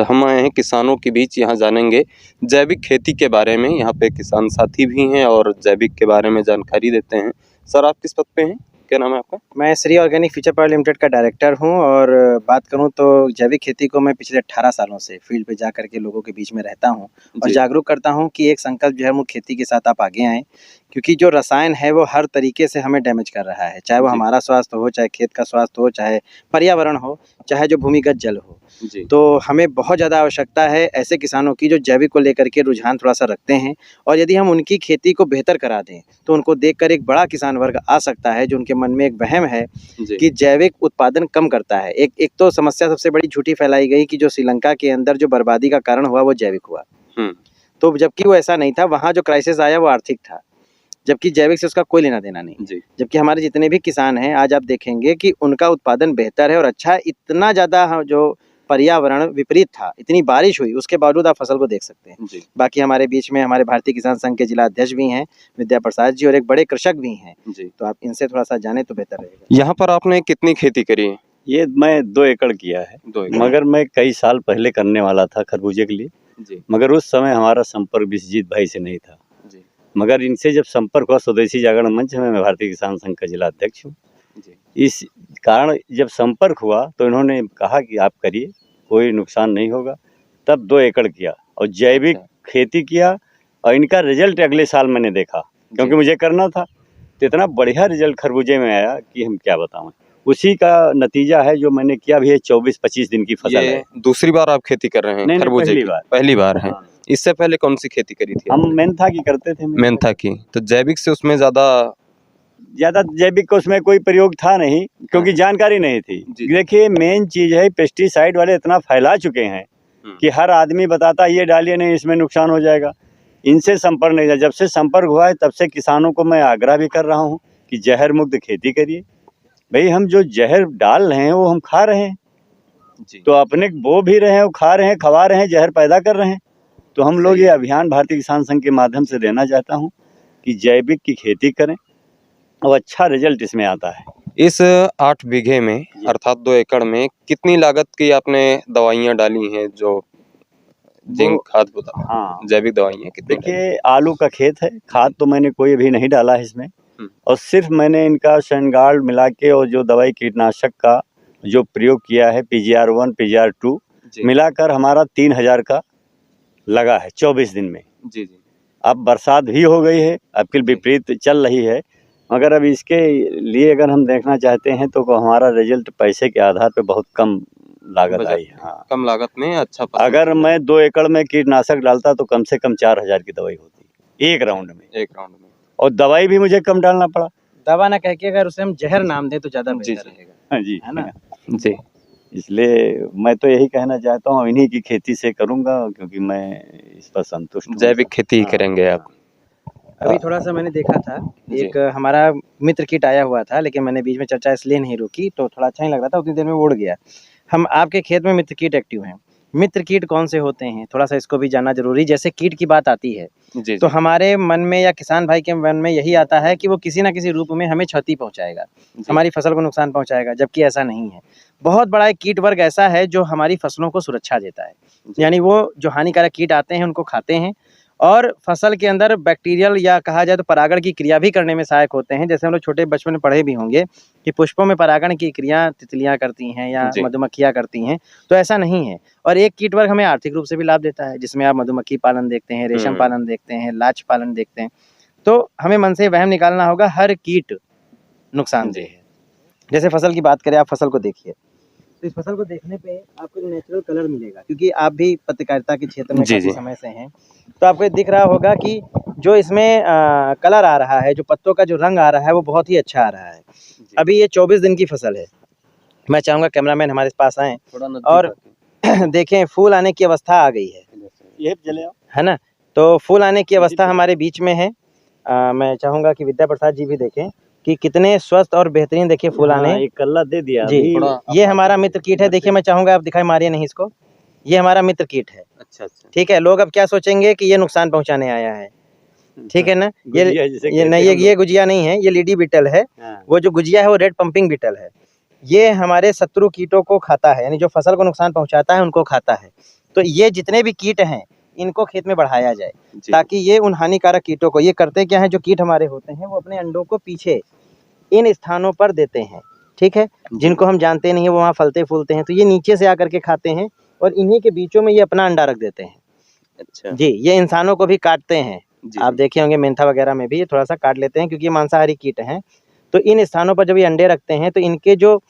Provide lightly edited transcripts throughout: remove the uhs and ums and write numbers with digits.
हम आए हैं किसानों के बीच, यहाँ जानेंगे जैविक खेती के बारे में। यहाँ पे किसान साथी भी हैं और जैविक के बारे में जानकारी देते हैं। सर, आप किस पद पे हैं? क्या नाम है आपका? मैं Shri organic future power limited का डायरेक्टर हूँ और बात करूँ तो जैविक खेती को मैं पिछले 18 सालों से फील्ड पे जा करके लोगों के बीच में रहता हूँ और जागरूक करता हूँ कि एक संकल्प जो है मुक्त खेती के साथ आप आगे आएँ, क्योंकि जो रसायन है वो हर तरीके से हमें डैमेज कर रहा है, चाहे वो हमारा स्वास्थ्य हो, चाहे खेत का स्वास्थ्य हो, चाहे पर्यावरण हो, चाहे जो भूमिगत जल हो। तो हमें बहुत ज़्यादा आवश्यकता है ऐसे किसानों की जो जैविक को लेकर के रुझान थोड़ा-सा रखते हैं, और यदि हम उनकी खेती को बेहतर करा दें, तो उनको देखकर एक बड़ा किसान वर्ग आ सकता है जो उनके मन में एक वहम है कि जैविक उत्पादन कम करता है। एक तो समस्या सबसे बड़ी झूठी फैलाई गई कि जो श्रीलंका के अंदर जो बर्बादी का कारण हुआ वो जैविक हुआ। तो जबकि वो ऐसा नहीं था, वहाँ जो क्राइसिस आया वो आर्थिक था, जबकि जैविक से उसका कोई लेना देना नहीं। जबकि हमारे जितने भी किसान हैं, आज आप देखेंगे कि उनका उत्पादन बेहतर है और अच्छा है। इतना ज़्यादा जो पर्यावरण विपरीत था, इतनी बारिश हुई, उसके बावजूद आप फसल को देख सकते हैं। बाकी हमारे बीच में हमारे भारतीय किसान संघ के जिला अध्यक्ष भी हैं विद्या प्रसाद जी, और एक बड़े कृषक भी हैं, तो आप इनसे थोड़ा सा जाने तो बेहतर रहेगा। यहाँ पर आपने कितनी खेती करी है? ये मैं 2 एकड़ किया है। 2 एकड़। मगर मैं कई साल पहले करने वाला था खरबूजे के लिए, मगर उस समय हमारा संपर्क विश्वजीत भाई से नहीं था। मगर इनसे जब संपर्क हुआ स्वदेशी जागरण मंच में, मैं भारतीय किसान संघ का जिला अध्यक्ष हूँ, इस कारण जब संपर्क हुआ तो इन्होंने कहा कि आप करिए, कोई नुकसान नहीं होगा। तब 2 एकड़ किया और जैविक खेती किया, और इनका रिजल्ट अगले साल मैंने देखा, क्योंकि मुझे करना था। तो इतना बढ़िया रिजल्ट खरबूजे में आया कि हम क्या बताएं। उसी का नतीजा है जो मैंने किया भी है। 24-25 दिन की फसल है। दूसरी बार आप खेती कर रहे हैं खरबूजे की? पहली बार है। इससे पहले कौन सी खेती करी थी? हम मेंथा की करते थे। मेंथा की। तो जैविक से उसमें ज्यादा जैविक का उसमें कोई प्रयोग था नहीं, क्योंकि जानकारी नहीं थी। देखिए, मेन चीज है पेस्टिसाइड वाले इतना फैला चुके हैं कि हर आदमी बताता ये डालिए नहीं, इसमें नुकसान हो जाएगा। इनसे संपर्क नहीं था। जब से संपर्क हुआ है तब से किसानों को मैं आग्रह भी कर रहा हूँ कि जहर मुक्त खेती करिए। भाई, हम जो जहर डाल रहे हैं वो हम खा रहे हैं, तो अपने बो भी रहे हैं, वो खा रहे हैं, खवा रहे हैं, जहर पैदा कर रहे हैं। तो हम लोग ये अभियान भारतीय किसान संघ के माध्यम से देना चाहता हूँ कि जैविक की खेती करें और अच्छा रिजल्ट इसमें आता है। इस 8 बीघे में अर्थात 2 एकड़ में कितनी लागत की आपने दवाइयाँ डाली हैं? जो जिंक खाद जैविक दवाइयाँ कितनी? देखिए, आलू का खेत है, खाद तो मैंने कोई अभी नहीं डाला है इसमें, और सिर्फ मैंने इनका शनगार्ड मिला के और जो दवाई कीटनाशक का जो प्रयोग किया है PGR1 PGR2 मिलाकर हमारा 3000 का लगा है 24 दिन में। अब बरसात भी हो गई है, अब की विपरीत चल रही है, मगर अब इसके लिए अगर हम देखना चाहते हैं तो हमारा रिजल्ट पैसे के आधार पे बहुत कम लागत आई है। कम लागत में अच्छा। अगर मैं 2 एकड़ में कीटनाशक डालता तो कम से कम 4000 की दवाई होती एक राउंड में। और दवाई भी मुझे कम डालना पड़ा। दवा ना कह के अगर उसे हम जहर नाम दें तो ज्यादा बेहतर रहेगा। जी, है ना? जी। इसलिए मैं तो यही कहना चाहता हूँ, इन्हीं की खेती से करूँगा, क्योंकि मैं इस पर संतुष्ट हूँ। जैविक खेती ही करेंगे आप? अभी थोड़ा सा मैंने देखा था, एक हमारा मित्र किट आया हुआ था, लेकिन मैंने बीच में चर्चा इसलिए नहीं रोकी, तो थोड़ा अच्छा नहीं लग रहा था, उतनी देर में उड़ गया। हम आपके खेत में मित्र कीट एक्टिव हैं। मित्र कीट कौन से होते हैं, थोड़ा सा इसको भी जानना जरूरी। जैसे कीट की बात आती है तो हमारे मन में या किसान भाई के मन में यही आता है कि वो किसी ना किसी रूप में हमें क्षति पहुंचाएगा, हमारी फसल को नुकसान पहुंचाएगा, जबकि ऐसा नहीं है। बहुत बड़ा एक कीट वर्ग ऐसा है जो हमारी फसलों को सुरक्षा देता है, यानी वो जो हानिकारक कीट आते हैं उनको खाते हैं और फसल के अंदर बैक्टीरियल या कहा जाए तो परागण की क्रिया भी करने में सहायक होते हैं। जैसे हम लोग छोटे बचपन में पढ़े भी होंगे कि पुष्पों में परागण की क्रिया तितलियां करती हैं या मधुमक्खियां करती हैं, तो ऐसा नहीं है। और एक कीट वर्ग हमें आर्थिक रूप से भी लाभ देता है, जिसमें आप मधुमक्खी पालन देखते हैं, रेशम पालन देखते हैं, लाच पालन देखते हैं। तो हमें मन से वहम निकालना होगा, हर कीट नुकसानदेह है। जैसे फसल की बात करें, आप फसल को देखिए, तो इस फसल को देखने पे आपको जो नेचुरल कलर मिलेगा, क्योंकि आप भी पत्रकारिता के क्षेत्र में काफी समय से हैं, तो आपको दिख रहा होगा कि जो इसमें कलर आ रहा है, जो पत्तों का जो रंग आ रहा है वो बहुत ही अच्छा आ रहा है। अभी ये 24 दिन की फसल है। मैं चाहूँगा कैमरामैन हमारे पास आए और देखें, फूल आने की अवस्था आ गई है, ये है ना? तो फूल आने की अवस्था हमारे बीच में है। मैं चाहूँगा कि विद्या प्रसाद जी भी देखें कि कितने स्वस्थ और बेहतरीन, देखिए फूल आने। एक कल्ला दे दिया जी। ये हमारा मित्र कीट है। देखिए, मैं चाहूँगा आप दिखाई मारिए नहीं इसको, ये हमारा मित्र कीट है। अच्छा। ठीक है, लोग अब क्या सोचेंगे कि ये नुकसान पहुंचाने आया है, ठीक है ना? ये नहीं, ये गुजिया नहीं है, ये लीडी बीटल है। वो जो गुजिया है वो रेड पंपिंग बीटल है। ये हमारे शत्रु कीटों को खाता है, यानी जो फसल को नुकसान पहुंचाता है उनको खाता है। तो ये जितने भी कीट हैं इनको खेत में बढ़ाया जाए, जी ताकि ये उन हानिकारक कीटों को, ये करते क्या है, जो कीट हमारे होते हैं वो अपने अंडों को पीछे इन स्थानों पर देते हैं, ठीक है, जिनको हम जानते नहीं है, वो वहाँ फलते फूलते हैं, तो ये नीचे से आकर के खाते हैं और इन्हीं के बीचों में ये अपना अंडा रख देते हैं। अच्छा जी, ये इंसानों को भी काटते हैं, जी आप देखे होंगे मेंथा वगैरह में भी ये थोड़ा सा काट लेते हैं, क्योंकि ये मांसाहारी कीट हैं। तो इन स्थानों पर जब ये अंडे रखते हैं तो इनके जो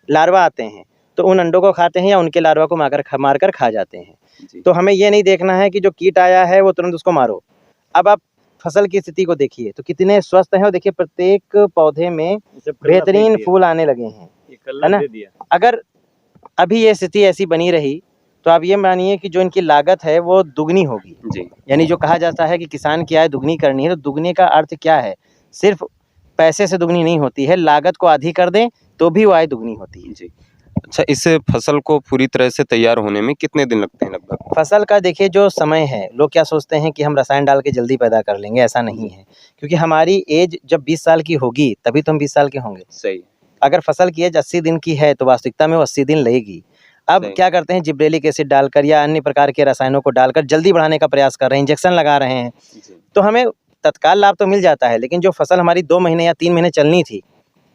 लार्वा आते हैं तो उन अंडों को खाते हैं या उनके लार्वा को मारकर खा जाते हैं। जी तो हमें ये नहीं देखना है कि जो कीट आया है वो तुरंत उसको मारो। अब आप फसल की स्थिति को देखिए तो कितने स्वस्थ हैं, और देखिए प्रत्येक पौधे में बेहतरीन फूल आने लगे हैं, है ना। अगर अभी ये स्थिति ऐसी बनी रही तो आप ये मानिए कि जो इनकी लागत है वो दुगनी होगी। जी यानी जो कहा जाता है कि किसान की आय दुगनी करनी है, तो दुगने का अर्थ क्या है, सिर्फ पैसे से दुगनी नहीं होती है, लागत को आधी कर दें तो भी वो आय दुगनी होती है। जी। अच्छा, इस फसल को पूरी तरह से तैयार होने में कितने दिन लगते हैं लगभग? फसल का देखिए जो समय है, लोग क्या सोचते हैं कि हम रसायन डाल के जल्दी पैदा कर लेंगे, ऐसा नहीं है, क्योंकि हमारी एज जब 20 साल की होगी तभी तो हम 20 साल के होंगे। सही। अगर फसल की एज 80 दिन की है तो वास्तविकता में वो 80 दिन लगेगी। अब सही। क्या करते हैं, जिब्रेलिक एसिड डालकर या अन्य प्रकार के रसायनों को डालकर जल्दी बढ़ाने का प्रयास कर रहे हैं, इंजेक्शन लगा रहे हैं, जी तो हमें तत्काल लाभ तो मिल जाता है, लेकिन जो फसल हमारी 2 महीने या 3 महीने चलनी थी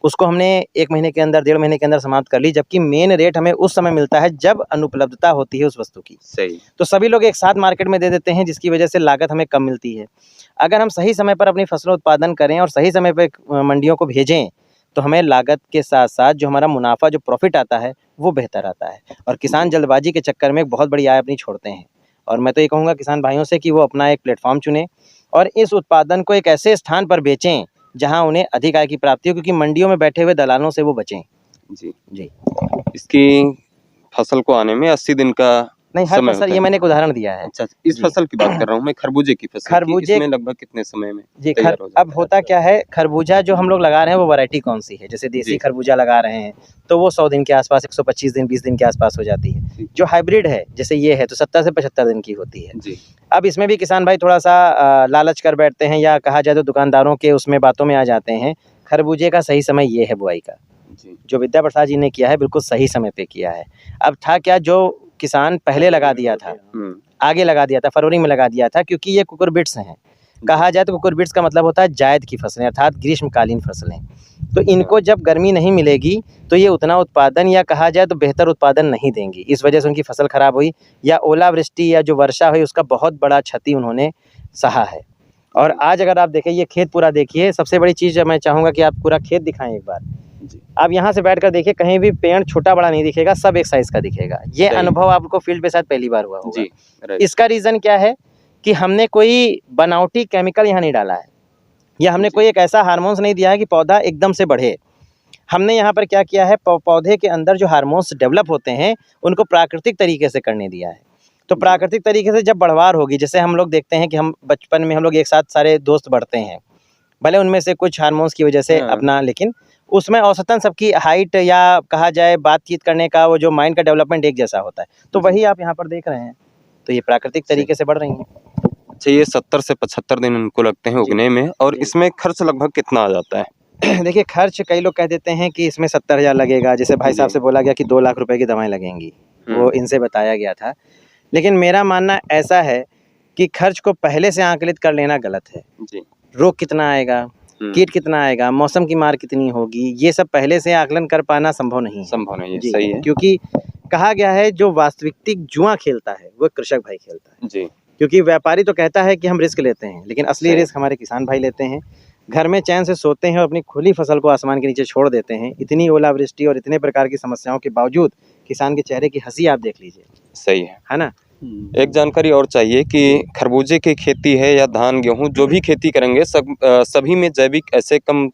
उसको हमने 1 महीने के अंदर, 1.5 महीने के अंदर समाप्त कर ली, जबकि मेन रेट हमें उस समय मिलता है जब अनुपलब्धता होती है उस वस्तु की। सही। तो सभी लोग एक साथ मार्केट में दे देते हैं, जिसकी वजह से लागत हमें कम मिलती है। अगर हम सही समय पर अपनी फसलों उत्पादन करें और सही समय पे मंडियों को भेजें तो हमें लागत के साथ साथ जो हमारा मुनाफा, जो प्रॉफिट आता है वो बेहतर आता है। और किसान जल्दबाजी के चक्कर में एक बहुत बड़ी आय अपनी छोड़ते हैं। और मैं तो ये कहूँगा किसान भाइयों से कि वो अपना एक प्लेटफॉर्म चुनें और इस उत्पादन को एक ऐसे स्थान पर बेचें जहाँ उन्हें अधिक आय की प्राप्ति हो, क्योंकि मंडियों में बैठे हुए दलालों से वो बचें। जी जी। इसकी फसल को आने में 80 दिन का नहीं, हर समय फसल, होता ये है। मैंने एक उदाहरण दिया है। अच्छा, इस जी। फसल की बात कर रहा हूँ मैं, खरबूजे की फसल की। खरबूजे- इसमें लगभग कितने समय में जी, तैयार हो जाता अब होता क्या है, खरबूजा जो हम लोग लगा रहे हैं वो वैरायटी कौन सी है, जैसे देसी जी। खरबूजा लगा रहे हैं तो वो 100 दिन के आसपास, 125 दिन, 20 दिन के आसपास हो जाती है। ठीक। जो हाइब्रिड है जैसे ये है तो 70 से 75 दिन की होती है। जी अब इसमें भी किसान भाई थोड़ा सा लालच कर बैठते हैं, या कहा जाए तो दुकानदारों के उसमें बातों में आ जाते हैं। खरबूजे का सही समय ये है बुआई का, जी जो विद्या प्रसाद जी ने किया है बिल्कुल सही समय पे किया है। अब था क्या, जो किसान पहले लगा दिया था, आगे लगा दिया था, फरवरी में लगा दिया था, क्योंकि ये कुकुरबिट्स हैं। कहा जाए तो कुकुरबिट्स का मतलब होता है जायद की फसलें, अर्थात ग्रीष्मकालीन फसलें। तो इनको जब गर्मी नहीं मिलेगी तो ये उतना उत्पादन, या कहा जाए तो बेहतर उत्पादन नहीं देंगी। इस वजह से उनकी फसल खराब हुई, या ओलावृष्टि या जो वर्षा हुई उसका बहुत बड़ा क्षति उन्होंने सहा है। और आज अगर आप देखें, ये खेत पूरा देखिए, सबसे बड़ी चीज़ मैं चाहूँगा कि आप पूरा खेत दिखाएं एक बार। जी आप यहाँ से बैठकर देखिए, कहीं भी पेड़ छोटा बड़ा नहीं दिखेगा, सब एक साइज़ का दिखेगा। ये सही। अनुभव आपको फील्ड पे शायद पहली बार हुआ होगा। जी राइट। इसका रीज़न क्या है कि हमने कोई बनावटी केमिकल यहाँ नहीं डाला है, या हमने जी। कोई एक ऐसा हार्मोन्स नहीं दिया है कि पौधा एकदम से बढ़े। हमने यहाँ पर क्या किया है, पौधे के अंदर जो हार्मोन्स डेवलप होते हैं उनको प्राकृतिक तरीके से करने दिया है। तो प्राकृतिक तरीके से जब बढ़वार होगी, जैसे हम लोग देखते हैं कि हम बचपन में हम लोग एक साथ सारे दोस्त बढ़ते हैं, भले उनमें से कुछ हार्मोन्स की वजह से हाँ। अपना, लेकिन उसमें औसतन सबकी हाइट या कहा जाए बातचीत करने का वो जो माइंड का डेवलपमेंट एक जैसा होता है। तो वही आप यहाँ पर देख रहे हैं, तो ये प्राकृतिक तरीके से बढ़ रही हैं। अच्छा, ये 70 से 75 दिन इनको लगते हैं जी। उगने में, और जी। इसमें खर्च लगभग कितना आ जाता है? देखिए, खर्च कई लोग कह देते हैं कि इसमें 70,000 लगेगा, जैसे भाई साहब जी। से बोला गया कि 2 लाख रुपए की दवाएं लगेंगी, वो इनसे बताया गया था। लेकिन मेरा मानना ऐसा है कि खर्च को पहले से आंकलित कर लेना गलत है। जी रोग कितना आएगा, कीट कितना आएगा, मौसम की मार कितनी होगी, ये सब पहले से आकलन कर पाना संभव नहीं है। संभव नहीं है। जी, सही है। क्योंकि कहा गया है जो वास्तविक जुआ खेलता है वो कृषक भाई खेलता है। जी क्योंकि व्यापारी तो कहता है कि हम रिस्क लेते हैं, लेकिन असली सही। रिस्क हमारे किसान भाई लेते हैं। घर में चैन से सोते हैं और अपनी खुली फसल को आसमान के नीचे छोड़ देते हैं। इतनी ओलावृष्टि और इतने प्रकार की समस्याओं के बावजूद किसान के चेहरे की हंसी आप देख लीजिए, सही है है ना। एक जानकारी और चाहिए कि खरबूजे की खेती है या धान गेहूं जो भी खेती करेंगे, सभी में जैविक ऐसे कम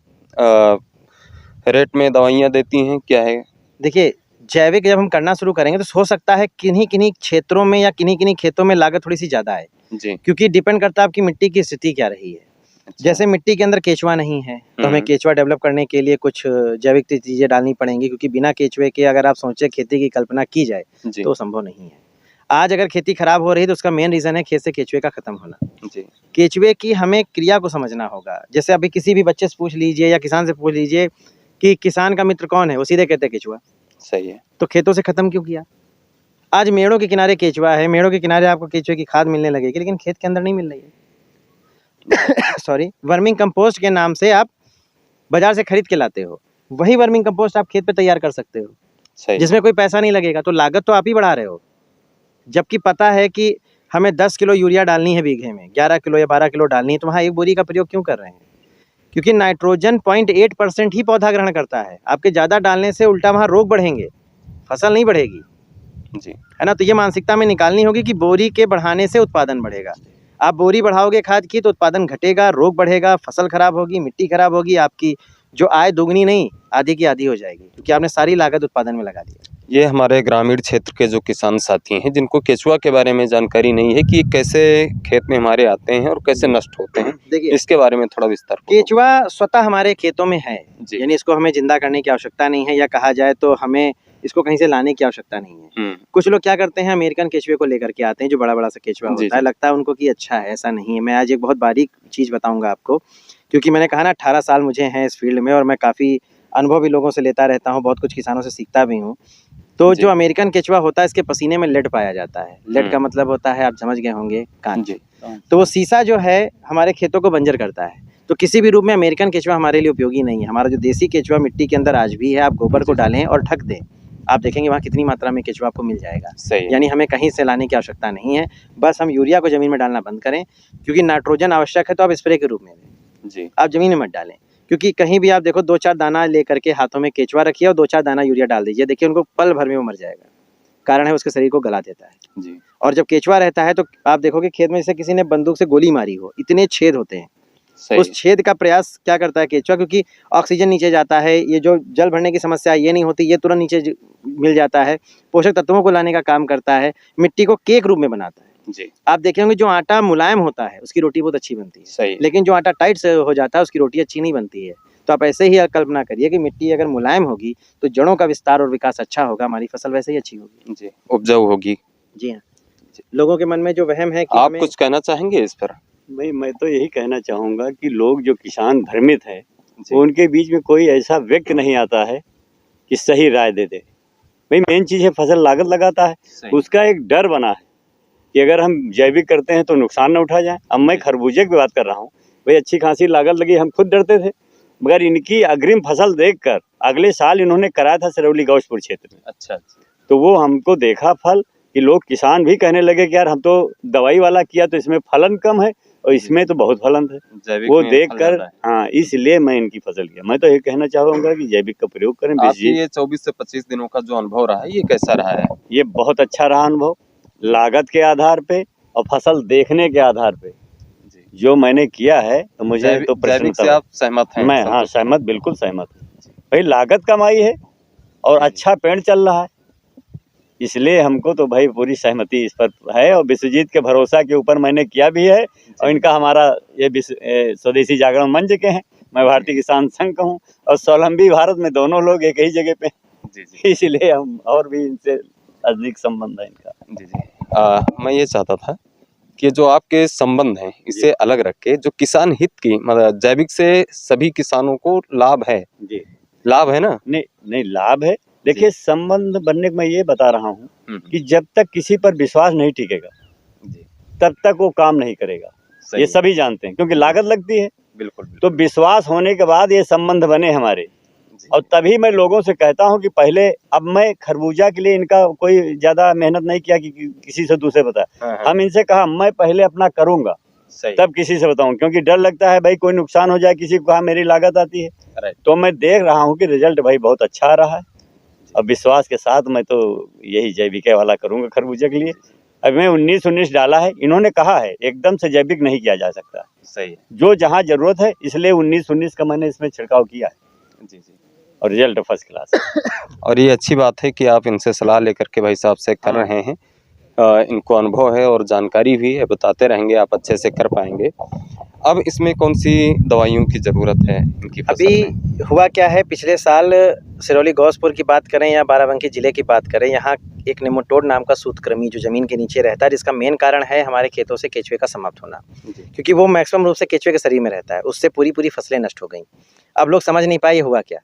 रेट में दवाइयाँ देती हैं, क्या है? देखिए, जैविक जब हम करना शुरू करेंगे तो हो सकता है किन्हीं क्षेत्रों में या किन्हीं खेतों में लागत थोड़ी सी ज़्यादा है, जी क्योंकि डिपेंड करता है आपकी मिट्टी की स्थिति क्या रही है। अच्छा। जैसे मिट्टी के अंदर केचुआ नहीं है तो हमें केचुआ डेवलप करने के लिए कुछ जैविक चीज़ें डालनी पड़ेंगी, क्योंकि बिना केचुए के अगर आप सोचें खेती की कल्पना की जाए जी तो संभव नहीं है। आज अगर खेती खराब हो रही है तो उसका मेन रीज़न है खेत से केचुए का खत्म होना। जी केचुए की हमें क्रिया को समझना होगा। जैसे अभी किसी भी बच्चे से पूछ लीजिए या किसान से पूछ लीजिए कि किसान का मित्र कौन है, वो सीधे कहते हैं केचुआ। सही है। तो खेतों से खत्म क्यों किया? आज मेड़ों के किनारे केचुआ है, मेड़ों के किनारे आपको केचुए की खाद मिलने लगेगी, लेकिन खेत के अंदर नहीं मिल रही है। सॉरी, वर्मिंग कंपोस्ट के नाम से आप बाजार से खरीद के लाते हो, वही वर्मिंग कंपोस्ट आप खेत पे तैयार कर सकते हो, सही। जिसमें कोई पैसा नहीं लगेगा। तो लागत तो आप ही बढ़ा रहे हो, जबकि पता है कि हमें 10 किलो यूरिया डालनी है बीघे में, 11 किलो या 12 किलो डालनी है, तो वहाँ 1 बोरी का प्रयोग क्यों कर रहे हैं? क्योंकि नाइट्रोजन 0.8% ही पौधा ग्रहण करता है। आपके ज़्यादा डालने से उल्टा वहाँ रोग बढ़ेंगे, फसल नहीं बढ़ेगी, जी। है ना? तो ये मानसिकता में निकालनी होगी कि बोरी के बढ़ाने से उत्पादन बढ़ेगा। आप बोरी बढ़ाओगे खाद की तो उत्पादन घटेगा, रोग बढ़ेगा, फसल खराब होगी, मिट्टी खराब होगी, आपकी जो आय दुगनी नहीं आधी की आधी हो जाएगी, क्योंकि आपने सारी लागत उत्पादन में लगा दी है। ये हमारे ग्रामीण क्षेत्र के जो किसान साथी हैं जिनको केचुआ के बारे में जानकारी नहीं है कि ये कैसे खेत में हमारे आते हैं और कैसे नष्ट होते हैं, देखिए, इसके बारे में थोड़ा विस्तार केचुआ स्वतः हमारे खेतों में है, जी। यानी इसको हमें जिंदा करने की आवश्यकता नहीं है, या कहा जाए तो हमें इसको कहीं से लाने की आवश्यकता नहीं है। कुछ लोग क्या करते हैं, अमेरिकन केचुए को लेकर के आते हैं, जो बड़ा बड़ा सा केचुआ होता है, लगता है उनको कि अच्छा है, ऐसा नहीं है। मैं आज एक बहुत बारीक चीज़ बताऊंगा आपको, क्योंकि मैंने कहा ना 18 साल मुझे हैं इस फील्ड में, और मैं काफ़ी अनुभव भी लोगों से लेता रहता हूँ, बहुत कुछ किसानों से सीखता भी हूँ। तो जो अमेरिकन केचुआ होता है, इसके पसीने में लेड पाया जाता है। लेड का मतलब होता है, आप समझ गए होंगे, कांच। तो वो सीसा जो है हमारे खेतों को बंजर करता है। तो किसी भी रूप में अमेरिकन केचुआ हमारे लिए उपयोगी नहीं है। हमारा जो देसी केचुआ मिट्टी के अंदर आज भी है, आप गोबर को डालें और ढक दें, आप देखेंगे वहाँ कितनी मात्रा में केचुआ आपको मिल जाएगा। यानी हमें कहीं से लाने की आवश्यकता नहीं है, बस हम यूरिया को ज़मीन में डालना बंद करें, क्योंकि नाइट्रोजन आवश्यक है तो आप स्प्रे के रूप में दें, आप ज़मीन में मत डालें। क्योंकि कहीं भी आप देखो 2-4 दाना लेकर के हाथों में केचुआ रखिए और 2-4 दाना यूरिया डाल दीजिए, देखिए उनको पल भर में वो मर जाएगा। कारण है उसके शरीर को गला देता है जी। और जब केचुआ रहता है तो आप देखोगे खेत में जैसे किसी ने बंदूक से गोली मारी हो, इतने छेद होते हैं। उस छेद का प्रयास क्या करता है केचुआ, क्योंकि ऑक्सीजन नीचे जाता है, ये जो जल भरने की समस्या ये नहीं होती, ये तुरंत नीचे मिल जाता है, पोषक तत्वों को लाने का काम करता है, मिट्टी को केक रूप में बनाता है जी। आप देखेंगे जो आटा मुलायम होता है उसकी रोटी बहुत अच्छी बनती है, सही। लेकिन जो आटा टाइट से हो जाता है उसकी रोटी अच्छी नहीं बनती है। तो आप ऐसे ही कल्पना करिए कि मिट्टी अगर मुलायम होगी तो जड़ों का विस्तार और विकास अच्छा होगा, हमारी फसल वैसे ही अच्छी होगी जी, उपजाऊ होगी। जी हाँ, लोगों के मन में जो वहम है कि आप कुछ कहना चाहेंगे इस पर? भाई मैं तो यही कहना चाहूँगा कि लोग जो किसान भ्रमित है, उनके बीच में कोई ऐसा व्यक्ति नहीं आता है कि सही राय दे दे। भाई मेन चीज़ है फसल लागत लगाता है, उसका एक डर बना है कि अगर हम जैविक करते हैं तो नुकसान न उठा जाए। अब मैं खरबूजे की बात कर रहा हूँ, भाई अच्छी खासी लागत लगी, हम खुद डरते थे, मगर इनकी अग्रिम फसल देखकर अगले साल इन्होंने कराया था सिरौली गौशपुर क्षेत्र में। अच्छा, तो वो हमको देखा फल कि लोग किसान भी कहने लगे कि यार हम तो दवाई वाला किया तो इसमें फलन कम है और इसमें तो बहुत फलन है। वो देखकर हाँ, इसलिए मैं इनकी फसल किया। मैं तो ये कहना चाहूँगा कि जैविक का प्रयोग करें। ये 24 से 25 दिनों का जो अनुभव रहा है, ये कैसा रहा है? ये बहुत अच्छा रहा अनुभव, लागत के आधार पे और फसल देखने के आधार पे जो मैंने किया है, तो मुझे तो प्रसन्नता से आप सहमत हैं? मैं हाँ सहमत, बिल्कुल सहमत हूँ। भाई लागत कमाई है और अच्छा पेड़ चल रहा है, इसलिए हमको तो भाई पूरी सहमति इस पर है। और विश्वजीत के भरोसा के ऊपर मैंने किया भी है, और इनका हमारा ये स्वदेशी जागरण मंच के हैं, मैं भारतीय किसान संघ का हूँ, और स्वावलंबी भारत में दोनों लोग एक ही जगह पे, इसलिए हम और भी इनसे अधिक संबंध है इनका। जी। मैं ये चाहता था कि जो आपके संबंध हैं इसे अलग रख के जो किसान हित की मतलब जैविक से सभी किसानों को लाभ है जी, लाभ है ना? नहीं लाभ है। देखिए संबंध बनने को मैं ये बता रहा हूँ कि जब तक किसी पर विश्वास नहीं टिकेगा तब तक वो काम नहीं करेगा, ये सभी जानते हैं, क्योंकि लागत लगती है। बिल्कुल। तो विश्वास होने के बाद ये संबंध बने हमारे, और तभी मैं लोगों से कहता हूं कि पहले, अब मैं खरबूजा के लिए इनका कोई ज्यादा मेहनत नहीं किया कि किसी से दूसरे बताया। हम इनसे कहा मैं पहले अपना करूंगा तब किसी से बताऊं, क्योंकि डर लगता है भाई कोई नुकसान हो जाए, किसी को कहा मेरी लागत आती है। तो मैं देख रहा हूं कि रिजल्ट भाई बहुत अच्छा आ रहा है, और विश्वास के साथ मैं तो यही जैविक वाला करूंगा खरबूजा के लिए। अब मैं 19-19 डाला है, इन्होंने कहा है एकदम से जैविक नहीं किया जा सकता, सही है, जो जहाँ जरूरत है, इसलिए 19-19 का मैंने इसमें छिड़काव किया है जी, और रिजल्ट फर्स्ट क्लास। और ये अच्छी बात है कि आप इनसे सलाह लेकर के भाई साहब से कर रहे हैं, इनको अनुभव है और जानकारी भी है, बताते रहेंगे, आप अच्छे से कर पाएंगे। अब इसमें कौन सी दवाइयों की ज़रूरत है इनकी फसल में? अभी हुआ क्या है, पिछले साल सिरौली गौशपुर की बात करें या बाराबंकी जिले की बात करें, यहाँ एक नेमाटोड नाम का सूत्रकृमि जो ज़मीन के नीचे रहता है, जिसका मेन कारण है हमारे खेतों से केचुए का समाप्त होना, क्योंकि वो मैक्सिमम रूप से केचुए के शरीर में रहता है, उससे पूरी फसलें नष्ट हो गई। अब लोग समझ नहीं पाए हुआ क्या।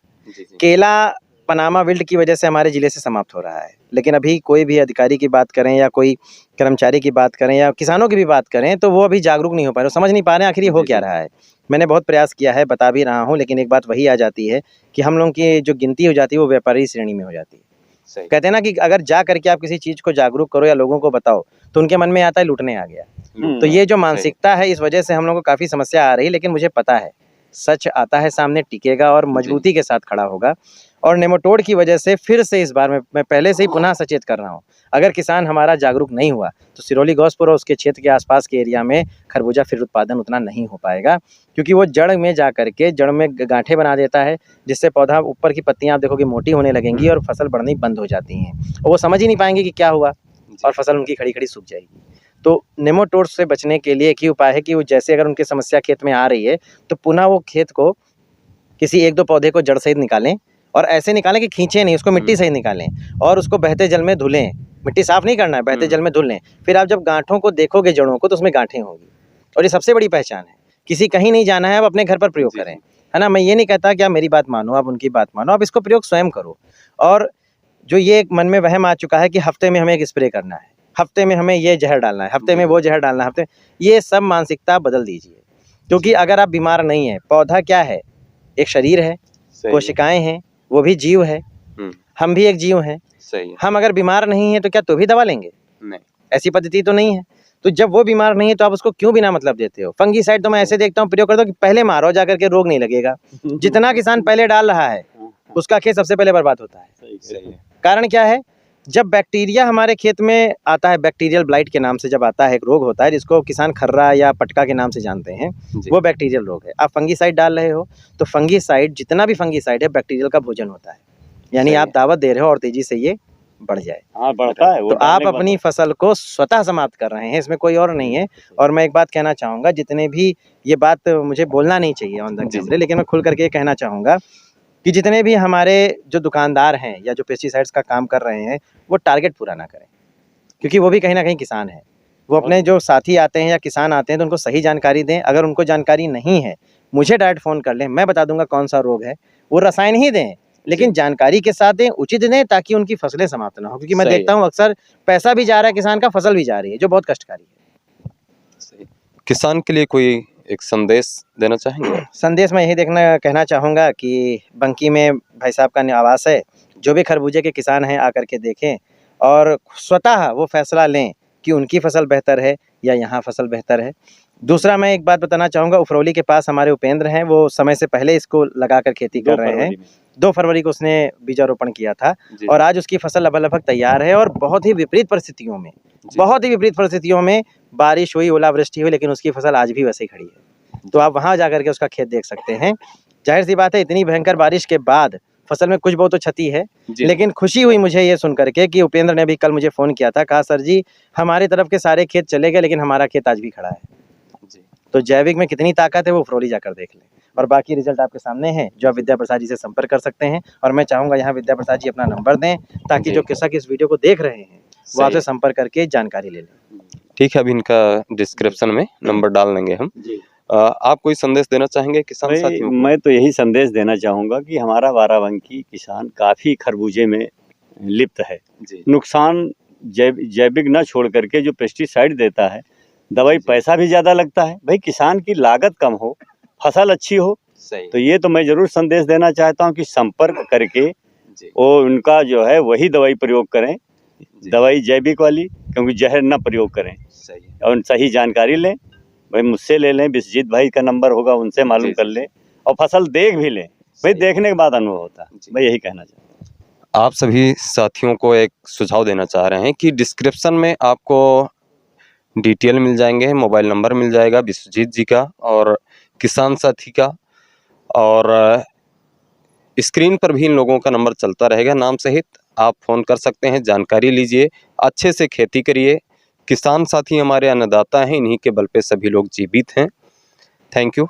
केला पनामा विल्ट की वजह से हमारे ज़िले से समाप्त हो रहा है। लेकिन अभी कोई भी अधिकारी की बात करें या कोई कर्मचारी की बात करें या किसानों की भी बात करें, तो वो अभी जागरूक नहीं हो पा रहे, वो समझ नहीं पा रहे हैं आखिर ये हो क्या रहा है। मैंने बहुत प्रयास किया है, बता भी रहा हूँ, लेकिन एक बात वही आ जाती है कि हम लोगों की जो गिनती हो जाती है वो व्यापारी श्रेणी में हो जाती है। सही। कहते हैं ना कि अगर जा करके आप किसी चीज़ को जागरूक करो या लोगों को बताओ, तो उनके मन में आता है लूटने आ गया। तो ये जो मानसिकता है, इस वजह से हम लोगों को काफ़ी समस्या आ रही है, लेकिन मुझे पता है सच आता है सामने, टिकेगा और मजबूती के साथ खड़ा होगा। और नेमाटोड की वजह से फिर से इस बार मैं पहले से ही पुनः सचेत कर रहा हूँ, अगर किसान हमारा जागरूक नहीं हुआ तो सिरौली गौसपुर और उसके क्षेत्र के आसपास के एरिया में खरबूजा फिर उत्पादन उतना नहीं हो पाएगा, क्योंकि वो जड़ में जा करके जड़ में गांठें बना देता है, जिससे पौधा ऊपर की पत्तियां आप देखोगे मोटी होने लगेंगी और फसल बढ़नी बंद हो जाती हैं, और वो समझ ही नहीं पाएंगे कि क्या हुआ और फसल उनकी खड़ी खड़ी सूख जाएगी। तो नेमाटोड से बचने के लिए एक ही उपाय है कि वो जैसे अगर उनकी समस्या खेत में आ रही है तो पुनः वो खेत को किसी 1-2 पौधे को जड़ सहित निकालें, और ऐसे निकालें कि खींचे नहीं, उसको मिट्टी सहित निकालें और उसको बहते जल में धुलें। मिट्टी साफ नहीं करना है, बहते जल में धुल लें। फिर आप जब गांठों को देखोगे जड़ों को, तो उसमें गांठें होंगी, और ये सबसे बड़ी पहचान है। किसी कहीं नहीं जाना है, आप अपने घर पर प्रयोग करें, है ना। मैं ये नहीं कहता कि आप मेरी बात मानो, आप उनकी बात मानो, आप इसको प्रयोग स्वयं करो। और जो ये एक मन में वहम आ चुका है कि हफ्ते में हमें एक स्प्रे करना है, हफ्ते में हमें ये जहर डालना है, हफ्ते में वो जहर डालना है, हफ्ते, ये सब मानसिकता बदल दीजिए। क्योंकि अगर आप बीमार नहीं है, पौधा क्या है, एक शरीर है, कोशिकाएं हैं, वो भी जीव है, हम भी एक जीव हैं। सही है। हम अगर बीमार नहीं है तो क्या तो भी दवा लेंगे? नहीं। ऐसी पद्धति तो नहीं है। तो जब वो बीमार नहीं है तो आप उसको क्यों बिना मतलब देते हो? फंगीसाइड तो मैं ऐसे देखता हूँ प्रयोग करता हूँ कि पहले मारो, जाकर के रोग नहीं लगेगा। जितना किसान पहले डाल रहा है उसका खेत सबसे पहले बर्बाद होता है। सही है। कारण क्या है? जब बैक्टीरिया हमारे खेत में आता है, बैक्टीरियल ब्लाइट के नाम से जब आता है, एक रोग होता है जिसको किसान खर्रा या पटका के नाम से जानते हैं, वो बैक्टीरियल रोग है। आप फंगीसाइड डाल रहे हो तो फंगीसाइड, जितना भी फंगीसाइड है, बैक्टीरियल का भोजन होता है, यानी आप दावत दे रहे हो और तेजी से ये बढ़ जाए। हाँ, बढ़ता है वो। तो आप अपनी फसल को स्वतः समाप्त कर रहे हैं, इसमें कोई और नहीं है। और मैं एक बात कहना चाहूँगा, जितने भी, ये बात मुझे बोलना नहीं चाहिए ऑन द कैमरे, लेकिन मैं खुल करके ये कहना चाहूँगा कि जितने भी हमारे जो दुकानदार हैं या जो पेस्टिसाइड्स का काम कर रहे हैं, वो टारगेट पूरा ना करें, क्योंकि वो भी कहीं ना कहीं किसान है। वो अपने जो साथी आते हैं या किसान आते हैं तो उनको सही जानकारी दें। अगर उनको जानकारी नहीं है, मुझे डायरेक्ट फ़ोन कर लें, मैं बता दूंगा कौन सा रोग है। वो रसायन ही दें, लेकिन जानकारी के साथ दें, उचित दें, ताकि उनकी फसलें समाप्त ना हो। क्योंकि मैं देखता हूँ अक्सर पैसा भी जा रहा है किसान का, फसल भी जा रही है, जो बहुत कष्टकारी है। किसान के लिए कोई एक संदेश देना चाहेंगे? संदेश मैं यही कहना चाहूँगा कि बंकी में भाई साहब का आवास है। जो भी खरबूजे के किसान हैं आकर के देखें और स्वतः वो फैसला लें कि उनकी फसल बेहतर है या यहाँ फसल बेहतर है। दूसरा मैं एक बात बताना चाहूँगा, उफरौली के पास हमारे उपेंद्र हैं, वो समय से पहले इसको लगाकर खेती कर रहे हैं। 2 फरवरी को उसने बीजारोपण किया था और आज उसकी फसल लगभग तैयार है। और बहुत ही विपरीत परिस्थितियों में बारिश हुई, ओलावृष्टि हुई, लेकिन उसकी फसल आज भी वैसे ही खड़ी है। तो आप वहाँ जाकर के उसका खेत देख सकते हैं। जाहिर सी बात है, इतनी भयंकर बारिश के बाद फसल में कुछ बहुत तो क्षति है, लेकिन खुशी हुई मुझे ये सुन करके कि उपेंद्र ने भी कल मुझे फ़ोन किया था, कहा सर जी हमारी तरफ के सारे खेत चले गए, लेकिन हमारा खेत आज भी खड़ा है। तो जैविक में कितनी ताकत है वो उफरौली जाकर देख लें। और बाकी रिजल्ट आपके सामने है, जो आप विद्या प्रसाद जी से संपर्क कर सकते हैं। और मैं चाहूँगा यहाँ विद्या प्रसाद जी अपना नंबर दें, ताकि जो किसान इस वीडियो को देख रहे हैं वो आपसे संपर्क करके जानकारी ले लें। ठीक है, अभी इनका डिस्क्रिप्शन में नंबर डाल देंगे हम। आप कोई संदेश देना चाहेंगे किसान साथियों को? मैं तो यही संदेश देना चाहूँगा कि हमारा बाराबंकी किसान काफ़ी खरबूजे में लिप्त है। नुकसान जैविक न छोड़ करके जो पेस्टिसाइड देता है, दवाई पैसा भी ज़्यादा लगता है। भाई किसान की लागत कम हो, फसल अच्छी हो। तो ये तो मैं ज़रूर संदेश देना चाहता हूँ कि संपर्क करके वो उनका जो है वही दवाई प्रयोग करें, दवाई जैविक वाली, क्योंकि जहर न प्रयोग करें। और सही जानकारी लें, भाई मुझसे ले लें, विश्वजीत भाई का नंबर होगा, उनसे मालूम कर लें और फसल देख भी लें। भाई देखने के बाद अनुभव होता है। मैं यही कहना चाहता हूँ। आप सभी साथियों को एक सुझाव देना चाह रहे हैं कि डिस्क्रिप्शन में आपको डिटेल मिल जाएंगे, मोबाइल नंबर मिल जाएगा विश्वजीत जी का और किसान साथी का, और स्क्रीन पर भी इन लोगों का नंबर चलता रहेगा नाम सहित। आप फ़ोन कर सकते हैं, जानकारी लीजिए, अच्छे से खेती करिए। किसान साथी हमारे अन्नदाता हैं, इन्हीं के बल पे सभी लोग जीवित हैं। Thank you.